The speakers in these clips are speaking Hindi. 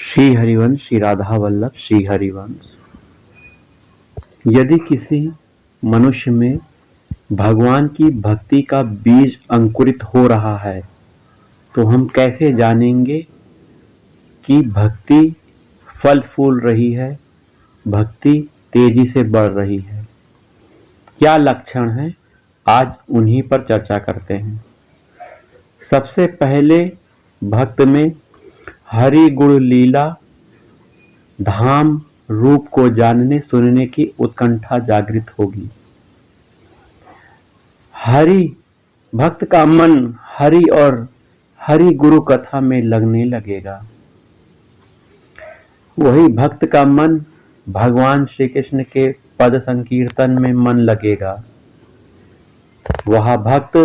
श्री हरिवंश, श्री राधा वल्लभ, श्री हरिवंश। यदि किसी मनुष्य में भगवान की भक्ति का बीज अंकुरित हो रहा है तो हम कैसे जानेंगे कि भक्ति फल फूल रही है, भक्ति तेजी से बढ़ रही है? क्या लक्षण है, आज उन्हीं पर चर्चा करते हैं। सबसे पहले भक्त में हरि गुण लीला धाम रूप को जानने सुनने की उत्कंठा जागृत होगी। हरि भक्त का मन हरि और हरि गुरु कथा में लगने लगेगा। वही भक्त का मन भगवान श्री कृष्ण के पद संकीर्तन में मन लगेगा। वह भक्त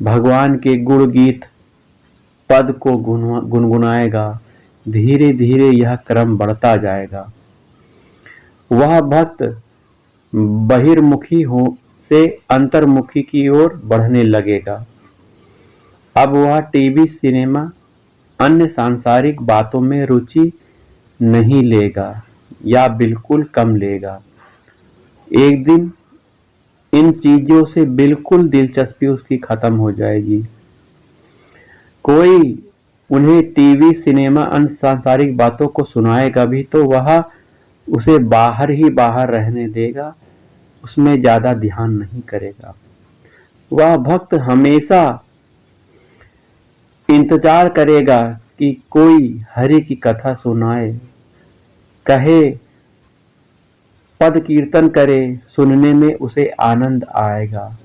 भगवान के गुण गीत पद को गुनगुनाएगा। धीरे धीरे यह क्रम बढ़ता जाएगा। वह भक्त बहिर्मुखी हो से अंतर्मुखी की ओर बढ़ने लगेगा। अब वह टीवी, सिनेमा, अन्य सांसारिक बातों में रुचि नहीं लेगा या बिल्कुल कम लेगा। एक दिन इन चीजों से बिल्कुल दिलचस्पी उसकी खत्म हो जाएगी। कोई उन्हें टीवी, सिनेमा, अन्य सांसारिक बातों को सुनाएगा भी तो वह उसे बाहर ही बाहर रहने देगा, उसमें ज्यादा ध्यान नहीं करेगा। वह भक्त हमेशा इंतजार करेगा कि कोई हरि की कथा सुनाए, कहे, पद कीर्तन करे, सुनने में उसे आनंद आएगा।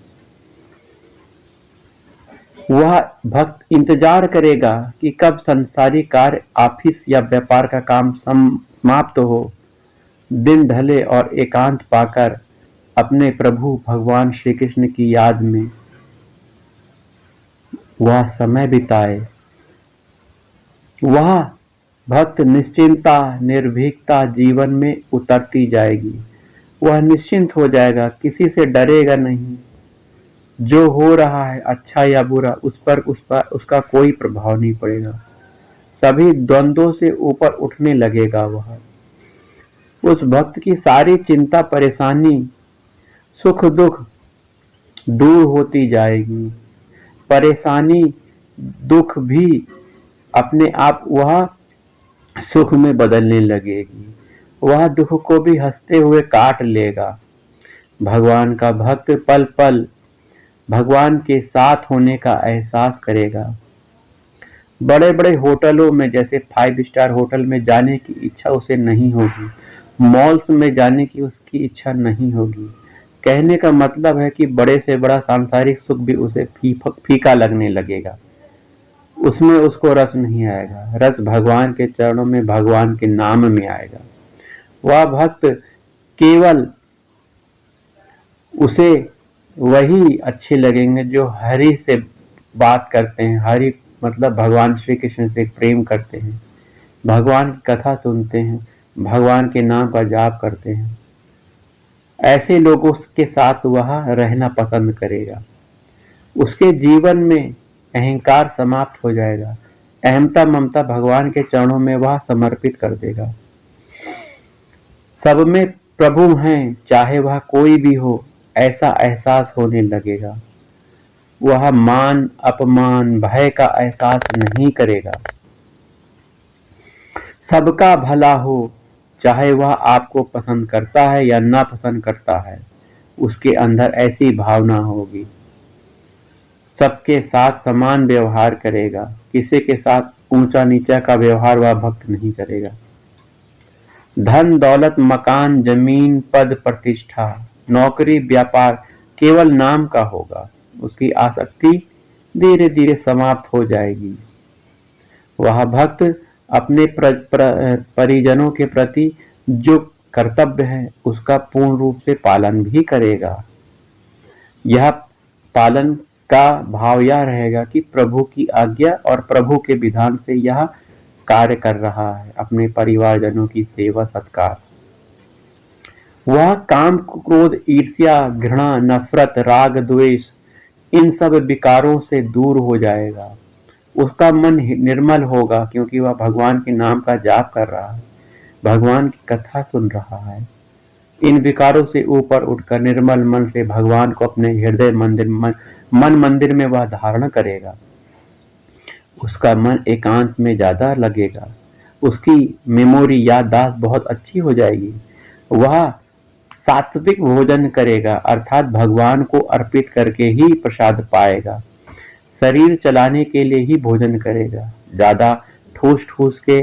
वह भक्त इंतजार करेगा कि कब संसारिक कार्य, ऑफिस या व्यापार का काम समाप्त हो, दिन ढले और एकांत पाकर अपने प्रभु भगवान श्री कृष्ण की याद में वह समय बिताए। वह भक्त निश्चिंतता, निर्भीकता जीवन में उतरती जाएगी। वह निश्चिंत हो जाएगा, किसी से डरेगा नहीं। जो हो रहा है अच्छा या बुरा उस पर उसका कोई प्रभाव नहीं पड़ेगा। सभी द्वंद्वों से ऊपर उठने लगेगा। वह उस भक्त की सारी चिंता, परेशानी, सुख दुख दूर होती जाएगी। परेशानी, दुख भी अपने आप वह सुख में बदलने लगेगी। वह दुख को भी हंसते हुए काट लेगा। भगवान का भक्त पल पल भगवान के साथ होने का एहसास करेगा। बड़े बड़े होटलों में, जैसे 5 स्टार होटल में जाने की इच्छा उसे नहीं होगी। मॉल्स में जाने की उसकी इच्छा नहीं होगी। कहने का मतलब है कि बड़े से बड़ा सांसारिक सुख भी उसे फीका लगने लगेगा। उसमें उसको रस नहीं आएगा। रस भगवान के चरणों में, भगवान के नाम में आएगा। वह भक्त केवल उसे वही अच्छे लगेंगे जो हरि से बात करते हैं। हरि मतलब भगवान श्री कृष्ण से प्रेम करते हैं, भगवान की कथा सुनते हैं, भगवान के नाम का जाप करते हैं। ऐसे लोगों के साथ वह रहना पसंद करेगा। उसके जीवन में अहंकार समाप्त हो जाएगा। अहमता ममता भगवान के चरणों में वह समर्पित कर देगा। सब में प्रभु हैं, चाहे वह कोई भी हो, ऐसा एहसास होने लगेगा। वह मान अपमान, भय का एहसास नहीं करेगा। सबका भला हो, चाहे वह आपको पसंद करता है या ना पसंद करता है, उसके अंदर ऐसी भावना होगी। सबके साथ समान व्यवहार करेगा। किसी के साथ ऊंचा नीचा का व्यवहार वह भक्त नहीं करेगा। धन दौलत, मकान, जमीन, पद प्रतिष्ठा, नौकरी, व्यापार केवल नाम का होगा। उसकी आसक्ति धीरे धीरे समाप्त हो जाएगी। वह भक्त अपने परिजनों के प्रति जो कर्तव्य है उसका पूर्ण रूप से पालन भी करेगा। यह पालन का भाव यह रहेगा कि प्रभु की आज्ञा और प्रभु के विधान से यह कार्य कर रहा है। अपने परिवारजनों की सेवा सत्कार। वह काम, क्रोध, ईर्ष्या, घृणा, नफरत, राग, द्वेष इन सब विकारों से दूर हो जाएगा। उसका मन निर्मल होगा, क्योंकि वह भगवान के नाम का जाप कर रहा है, भगवान की कथा सुन रहा है। इन विकारों से ऊपर उठकर निर्मल मन से भगवान को अपने हृदय मन मंदिर में वह धारण करेगा। उसका मन एकांत में ज्यादा लगेगा, उसकी मेमोरी याददाश्त बहुत अच्छी हो जाएगी। वह सात्विक भोजन करेगा, अर्थात भगवान को अर्पित करके ही प्रसाद पाएगा। शरीर चलाने के लिए ही भोजन करेगा, ज्यादा ठूस ठूस के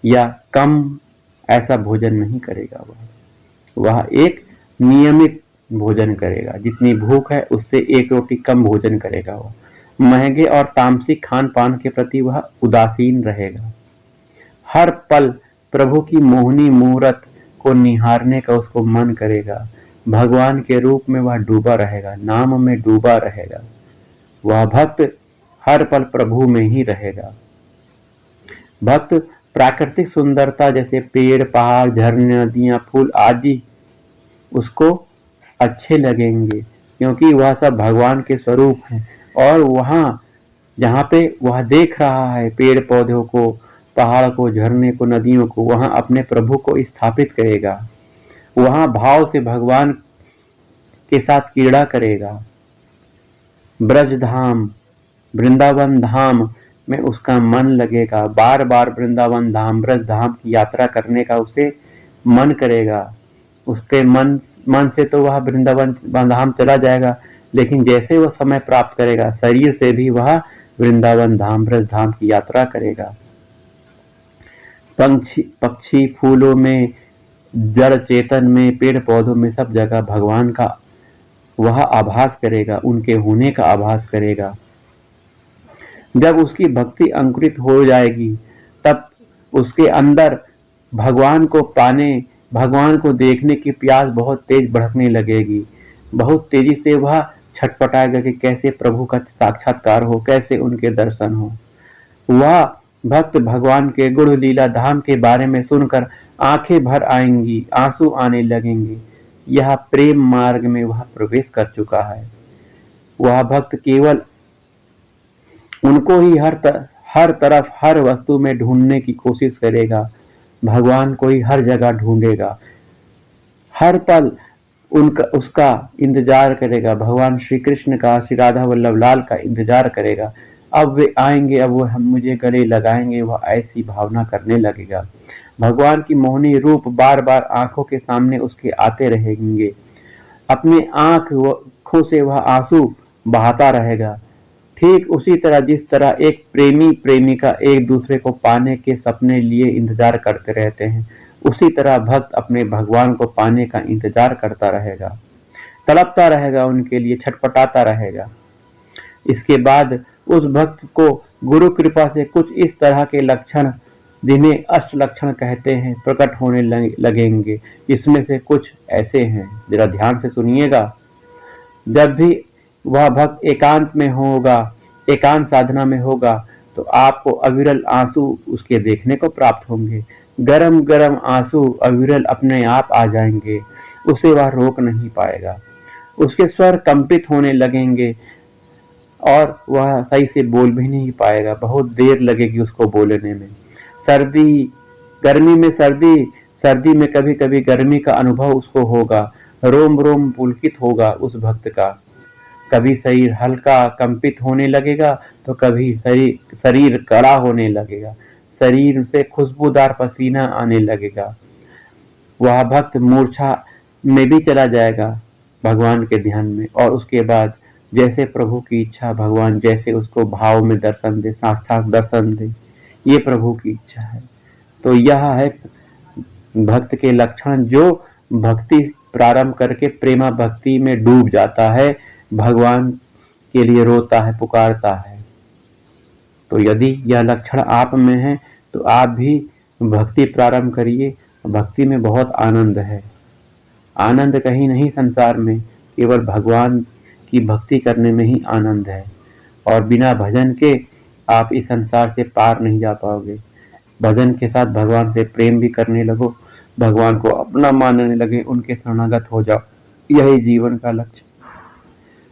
या कम ऐसा भोजन नहीं करेगा। वह एक नियमित भोजन करेगा, जितनी भूख है उससे 1 रोटी कम भोजन करेगा। वह महंगे और तामसिक खान पान के प्रति वह उदासीन रहेगा। हर पल प्रभु की मोहनी मूरत को निहारने का उसको मन करेगा। भगवान के रूप में वह डूबा रहेगा, नाम में डूबा रहेगा। वह भक्त हर पल प्रभु में ही रहेगा। भक्त प्राकृतिक सुंदरता जैसे पेड़, पहाड़, झरने, नदियां, फूल आदि उसको अच्छे लगेंगे, क्योंकि वह सब भगवान के स्वरूप हैं। और वहां जहाँ पे वह देख रहा है पेड़ पौधों को, पहाड़ को, झरने को, नदियों को, वहां अपने प्रभु को स्थापित करेगा। वहां भाव से भगवान के साथ क्रीड़ा करेगा। ब्रजधाम, वृंदावन धाम में उसका मन लगेगा। बार बार वृंदावन धाम, ब्रज धाम की यात्रा करने का उसे मन करेगा। उसके मन से तो वह वृंदावन धाम चला जाएगा, लेकिन जैसे वह समय प्राप्त करेगा, शरीर से भी वह वृंदावन धाम, ब्रज धाम की यात्रा करेगा। पक्षी, फूलों में, जड़ चेतन में, पेड़ पौधों में, सब जगह भगवान का वह आभास करेगा, उनके होने का आभास करेगा। जब उसकी भक्ति अंकुरित हो जाएगी, तब उसके अंदर भगवान को पाने, भगवान को देखने की प्यास बहुत तेज भड़कने लगेगी। बहुत तेजी से वह छटपटाएगा कि कैसे प्रभु का साक्षात्कार हो, कैसे उनके दर्शन हो। वह भक्त भगवान के गुण लीला धाम के बारे में सुनकर आंखें भर आएंगी, आंसू आने लगेंगे। यह प्रेम मार्ग में वह प्रवेश कर चुका है। वह भक्त केवल उनको ही हर तरफ, हर वस्तु में ढूंढने की कोशिश करेगा। भगवान को ही हर जगह ढूंढेगा, हर पल उसका इंतजार करेगा। भगवान श्री कृष्ण का, श्री राधा वल्लभ लाल का इंतजार करेगा। अब वे आएंगे, अब वो हम मुझे गले लगाएंगे, वह ऐसी भावना करने लगेगा। भगवान की मोहनी रूप बार बार आंखों के सामने उसके आते रहेंगे। अपने आंखों से वह आंसू बहाता रहेगा। ठीक उसी तरह जिस तरह एक प्रेमी प्रेमिका एक दूसरे को पाने के सपने लिए इंतजार करते रहते हैं, उसी तरह भक्त अपने भगवान को पाने का इंतजार करता रहेगा, तड़पता रहेगा, उनके लिए छटपटाता रहेगा। इसके बाद उस भक्त को गुरु कृपा से कुछ इस तरह के लक्षण, जिन्हें अष्ट लक्षण कहते हैं, प्रकट होने लगेंगे। इसमें से कुछ ऐसे हैं, जरा ध्यान से सुनिएगा। जब भी वह भक्त एकांत में होगा, एकांत साधना में होगा, तो आपको अविरल आंसू उसके देखने को प्राप्त होंगे। गरम गरम आंसू अविरल अपने आप आ जाएंगे, उसे वह रोक नहीं पाएगा। उसके स्वर कंपित होने लगेंगे और वह सही से बोल भी नहीं पाएगा, बहुत देर लगेगी उसको बोलने में। गर्मी में सर्दी में कभी कभी गर्मी का अनुभव उसको होगा। रोम रोम पुलकित होगा उस भक्त का। कभी शरीर हल्का कंपित होने लगेगा, तो कभी शरीर कड़ा होने लगेगा, शरीर से खुशबूदार पसीना आने लगेगा। वह भक्त मूर्छा में भी चला जाएगा भगवान के ध्यान में, और उसके बाद जैसे प्रभु की इच्छा, भगवान जैसे उसको भाव में दर्शन दे, साक्षात दर्शन दे, ये प्रभु की इच्छा है। तो यह है भक्त के लक्षण, जो भक्ति प्रारंभ करके प्रेमा भक्ति में डूब जाता है, भगवान के लिए रोता है, पुकारता है। तो यदि यह लक्षण आप में है, तो आप भी भक्ति प्रारंभ करिए। भक्ति में बहुत आनंद है, आनंद कहीं नहीं संसार में, केवल भगवान की भक्ति करने में ही आनंद है। और बिना भजन के आप इस संसार से पार नहीं जा पाओगे। भजन के साथ भगवान से प्रेम भी करने लगो, भगवान को अपना मानने लगे, उनके शरणागत हो जाओ। यही जीवन का लक्ष्य।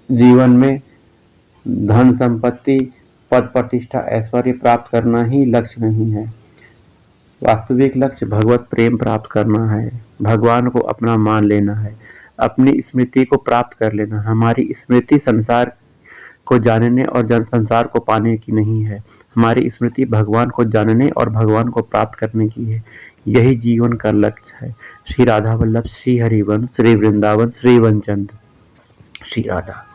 जीवन में धन संपत्ति पद प्रतिष्ठा ऐश्वर्य प्राप्त करना ही लक्ष्य नहीं है। वास्तविक लक्ष्य भगवत प्रेम प्राप्त करना है, भगवान को अपना मान लेना है, अपनी स्मृति को प्राप्त कर लेना। हमारी स्मृति संसार को जानने और जन संसार को पाने की नहीं है। हमारी स्मृति भगवान को जानने और भगवान को प्राप्त करने की है। यही जीवन का लक्ष्य है। श्री राधा वल्लभ, श्री हरिवंश, श्री वृंदावन, श्री वनचंद, श्री राधा।